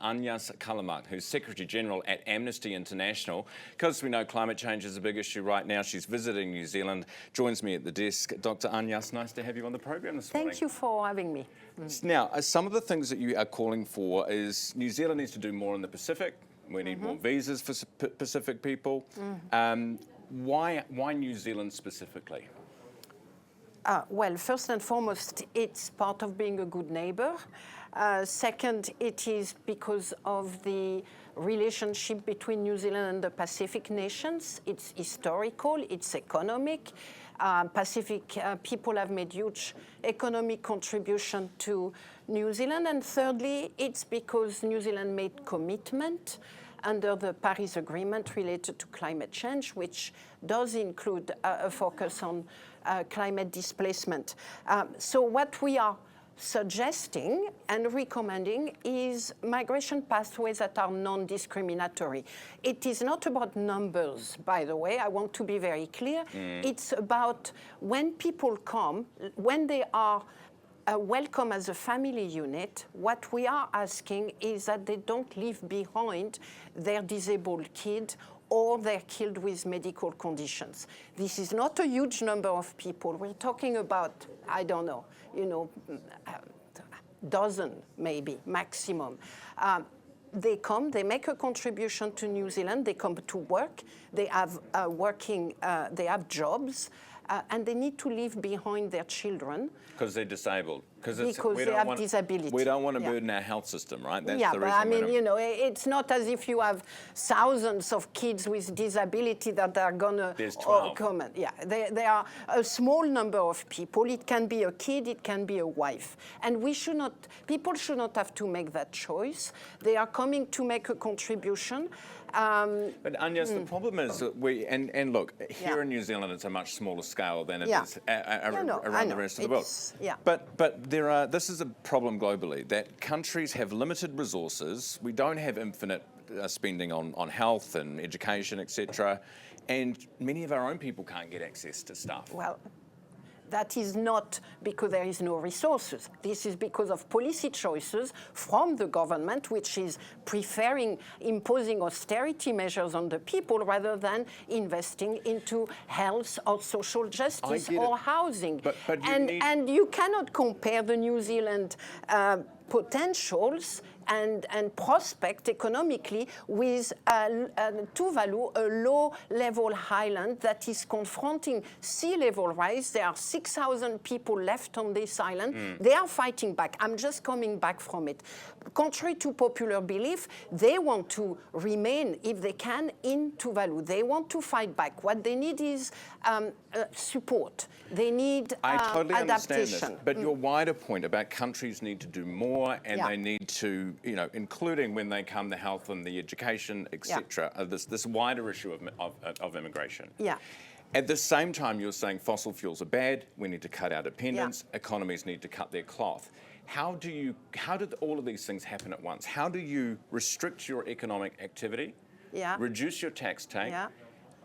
Agnes Callamard, who's Secretary General at Amnesty International. Because we know climate change is a big issue right now, she's visiting New Zealand, joins me at the desk. Dr. Agnes, nice to have you on the program this morning. Thank you for having me. Now, some of the things that you are calling for is New Zealand needs to do more in the Pacific. We need more visas for Pacific people. Why New Zealand specifically? Well, first and foremost, it's part of being a good neighbor. Second, it is because of the relationship between New Zealand and the Pacific nations. It's historical, it's economic. Pacific people have made huge economic contribution to New Zealand. And thirdly, it's because New Zealand made commitment under the Paris Agreement related to climate change, which does include a focus on climate displacement. So what we are suggesting and recommending is migration pathways that are non-discriminatory. It is not about numbers, by the way. I want to be very clear. It's about when people come, when they are welcome as a family unit, what we are asking is that they don't leave behind their disabled kid or they're killed with medical conditions. This is not a huge number of people. We're talking about, I don't know, dozen maybe, maximum. They come, they make a contribution to New Zealand, they come to work, they have they have jobs, and they need to leave behind their children. Because they're disabled. Because they have disability. We don't want to burden our health system, right? That's the but reason I mean, it's not as if you have thousands of kids with disability that are going to come. Yeah, there are a small number of people. It can be a kid, it can be a wife. And people should not have to make that choice. They are coming to make a contribution. But Agnes, the problem is that and look, here in New Zealand it's a much smaller scale than it is around the rest of the world. But this is a problem globally, that countries have limited resources. We don't have infinite spending on health and education, etc. And many of our own people can't get access to stuff. Well, that is not because there is no resources. This is because of policy choices from the government, which is preferring imposing austerity measures on the people rather than investing into health or social justice or housing. And you cannot compare the New Zealand potentials and prospect economically with Tuvalu, a low-level island that is confronting sea level rise. There are 6,000 people left on this island. They are fighting back. I'm just coming back from it. Contrary to popular belief, they want to remain, if they can, in Tuvalu. They want to fight back. What they need is support. They need I totally adaptation. Understand this, but your wider point about countries need to do more and they need to, including when they come, the health and the education, etc. This wider issue of immigration. Yeah. At the same time, you're saying fossil fuels are bad. We need to cut our dependence. Economies need to cut their cloth. How did all of these things happen at once? How do you restrict your economic activity, reduce your tax take,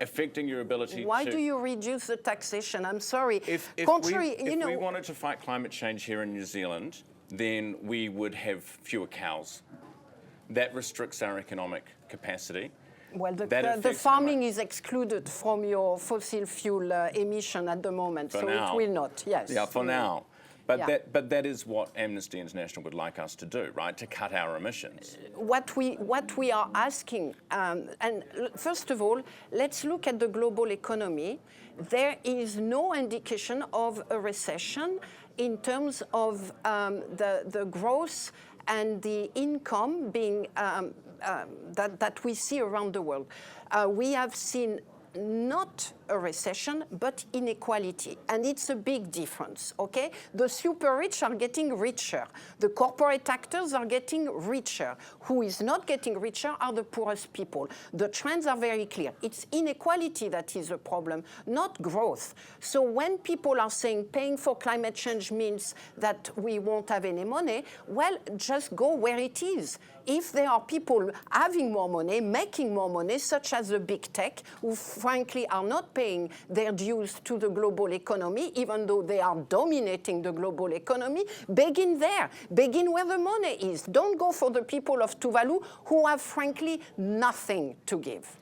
affecting your ability Why do you reduce the taxation? I'm sorry. If we wanted to fight climate change here in New Zealand, then we would have fewer cows. That restricts our economic capacity. Well, the farming is excluded from your fossil fuel emission at the moment, so it will not, yes. Yeah, for now. But that is what Amnesty International would like us to do, right? To cut our emissions. What we are asking, and first of all, let's look at the global economy. There is no indication of a recession in terms of the growth and the income being that we see around the world. We have seen not a recession, but inequality. And it's a big difference, okay? The super rich are getting richer. The corporate actors are getting richer. Who is not getting richer are the poorest people. The trends are very clear. It's inequality that is a problem, not growth. So when people are saying paying for climate change means that we won't have any money, well, just go where it is. If there are people having more money, making more money, such as the big tech, who frankly are not paying paying their dues to the global economy, even though they are dominating the global economy. Begin there. Begin where the money is. Don't go for the people of Tuvalu who have, frankly, nothing to give.